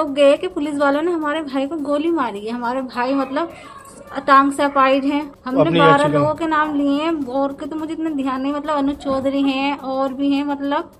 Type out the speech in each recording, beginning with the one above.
आरोप गए कि पुलिस वालों ने हमारे भाई को गोली मारी है। हमारे भाई मतलब टांग से अपाइड हैं। हमने 12 लोगों के नाम लिए हैं और के तो मुझे इतना ध्यान नहीं, मतलब अनुज चौधरी हैं और भी हैं, मतलब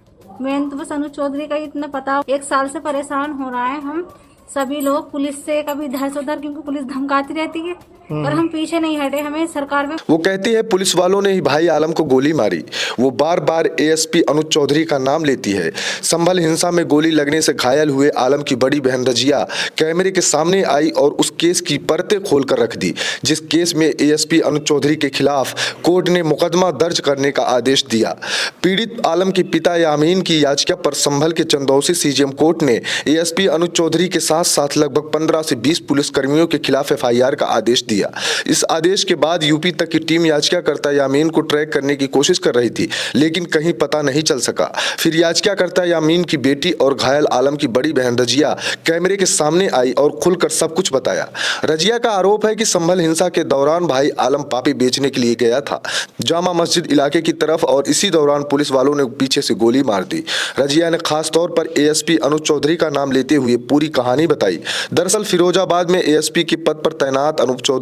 मैंने तो बस अनुज चौधरी का ही इतना पता। 1 साल से परेशान हो रहा है हम सभी लोग पुलिस से, कभी इधर से उधर, क्योंकि पुलिस धमकाती रहती है और हम पीछे नहीं हटे। हमें सरकार में वो कहती है पुलिस वालों ने ही भाई आलम को गोली मारी। वो बार बार एएसपी अनुज चौधरी का नाम लेती है। संभल हिंसा में गोली लगने से घायल हुए आलम की बड़ी बहन रजिया कैमरे के सामने आई और उस केस की परतें खोल कर रख दी, जिस केस में एएसपी अनुज चौधरी के खिलाफ कोर्ट ने मुकदमा दर्ज करने का आदेश दिया। पीड़ित आलम के पिता यामीन की याचिका पर संभल के चंदौसी सीजीएम कोर्ट ने एएसपी अनुज चौधरी के साथ साथ लगभग 15 से 20 पुलिसकर्मियों के खिलाफ एफआईआर का आदेश दिया। इस आदेश के बाद यूपी तक की टीम याचिकाकर्ता यामीन को ट्रैक करने की कोशिश कर रही थी, लेकिन कहीं पता नहीं चल सका। फिर याचिकाकर्ता यामीन की बेटी और घायल आलम की बड़ी बहन रजिया कैमरे के सामने आई और खुलकर सब कुछ बताया। रजिया का आरोप है कि संभल हिंसा के दौरान भाई आलम पापी बेचने के लिए गया था जामा मस्जिद इलाके की तरफ और इसी दौरान पुलिस वालों ने पीछे से गोली मार दी। रजिया ने खास तौर पर एएसपी अनुज चौधरी का नाम लेते हुए पूरी कहानी बताई। दरअसल फिरोजाबाद में एएसपी के पद पर तैनात अनुज चौधरी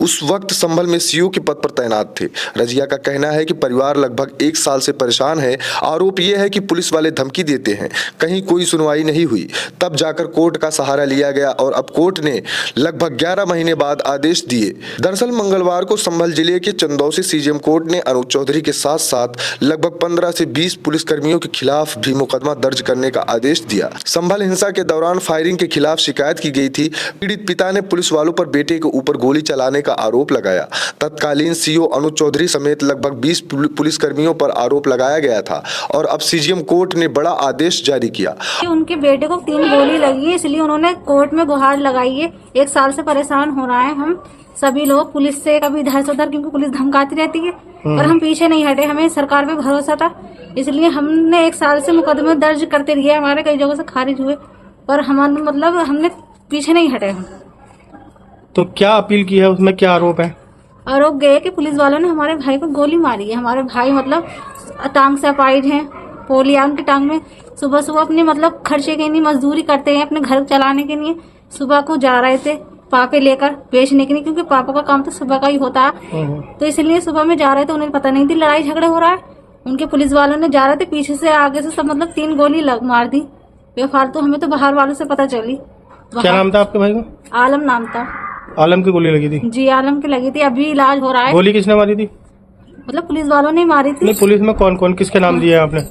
उस वक्त संभल में सीओ के पद पर तैनात थे। रजिया का कहना है कि परिवार लगभग 1 साल से परेशान है। आरोप यह है कि पुलिस वाले धमकी देते हैं, कहीं कोई सुनवाई नहीं हुई। तब जाकर कोर्ट का सहारा लिया गया और अब कोर्ट ने लगभग 11 महीने बाद आदेश दिए। दरअसल मंगलवार को संभल जिले के चंदौसी सीजीएम कोर्ट ने अनुज चौधरी के साथ साथ लगभग 15 से 20 पुलिसकर्मियों के खिलाफ भी मुकदमा दर्ज करने का आदेश दिया। संभल हिंसा के दौरान फायरिंग के खिलाफ शिकायत की गई थी। पीड़ित पिता ने पुलिस वालों पर बेटे के ऊपर गोली चलाने का आरोप लगाया। तत्कालीन सीओ अनुज चौधरी समेत लगभग 20 पुलिसकर्मियों पर आरोप लगाया गया था और अब सीजीएम कोर्ट ने बड़ा आदेश जारी किया। उनके बेटे को 3 गोली लगी है, इसलिए उन्होंने कोर्ट में गुहार लगाई है। 1 साल से परेशान हो रहा है हम सभी लोग पुलिस से, कभी इधर से उधर, क्योंकि पुलिस धमकाती रहती है और हम पीछे नहीं हटे। हमें सरकार पे भरोसा था, इसलिए हमने 1 साल से मुकदमे दर्ज करते रहे। हमारे कई जगहों से खारिज हुए पर हमारे मतलब हमने पीछे नहीं हटे। हम तो क्या अपील की है, उसमें क्या आरोप है? आरोप गए कि पुलिस वालों ने हमारे भाई को गोली मारी है। हमारे भाई मतलब टांग से अपाइड हैं, पोलिया उनकी टांग में। सुबह सुबह अपने मतलब खर्चे के लिए मजदूरी करते हैं, अपने घर चलाने के लिए सुबह को जा रहे थे पापे लेकर बेचने के लिए, क्योंकि पापा का काम तो सुबह का ही होता है। तो इसलिए सुबह में जा रहे थे, उन्हें पता नहीं थी लड़ाई झगड़ा हो रहा है। उनके पुलिस वालों ने जा रहे थे पीछे से, आगे से सब मतलब 3 गोली मार दी बेफालतू। हमें तो बाहर वालों से पता चली। क्या नाम था आपके भाई का? आलम नाम था। आलम की गोली लगी थी? जी आलम की लगी थी, अभी इलाज हो रहा है। गोली किसने मारी थी? मतलब पुलिस वालों ने मारी थी। नहीं, पुलिस में कौन कौन किसके नाम दिए आपने?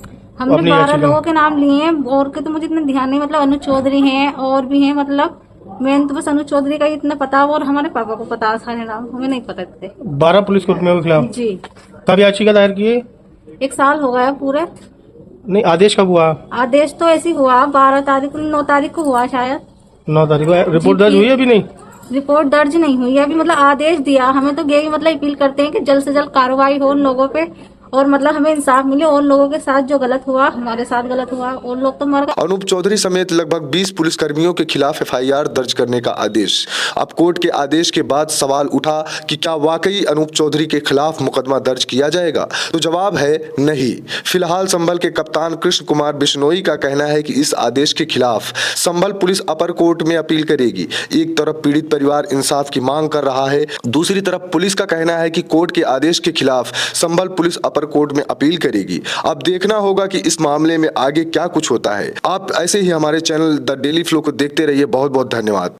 हमने 12 लोगों के नाम लिए हैं और के तो मुझे इतना ध्यान नहीं, मतलब अनुज चौधरी हैं और भी हैं, मतलब मैंने तो बस अनुज चौधरी का ही इतना पता और हमारे पापा को पता सारे नाम, हमें नहीं पता थे। 12 पुलिस कर्मियों के खिलाफ? जी। कब याचिका दायर की है? 1 साल हो गया पूरे। नहीं, आदेश कब हुआ? आदेश तो ऐसे हुआ 12 तारीख, 9 तारीख को हुआ शायद। 9 तारीख को रिपोर्ट दर्ज हुई अभी नहीं? रिपोर्ट दर्ज नहीं हुई है अभी, मतलब आदेश दिया। हमें तो यही मतलब अपील करते हैं कि जल्द से जल्द कार्रवाई हो उन लोगों पे और मतलब हमें इंसाफ मिले। और लोगों के साथ जो गलत हुआ, हमारे साथ गलत हुआ, और लोग तो मर गए। अनूप चौधरी समेत लगभग 20 पुलिसकर्मियों के खिलाफ एफआईआर दर्ज करने का आदेश। अब कोर्ट के आदेश के बाद सवाल उठा कि क्या वाकई अनूप चौधरी के खिलाफ मुकदमा दर्ज किया जाएगा? तो जवाब है नहीं। फिलहाल संभल के कप्तान कृष्ण कुमार बिश्नोई का कहना है कि इस आदेश के खिलाफ संभल पुलिस अपर कोर्ट में अपील करेगी। एक तरफ पीड़ित परिवार इंसाफ की मांग कर रहा है, दूसरी तरफ पुलिस का कहना है कि कोर्ट के आदेश के खिलाफ संभल पुलिस अपर कोर्ट में अपील करेगी। अब देखना होगा कि इस मामले में आगे क्या कुछ होता है। आप ऐसे ही हमारे चैनल द डेली फ्लो को देखते रहिए। बहुत बहुत धन्यवाद।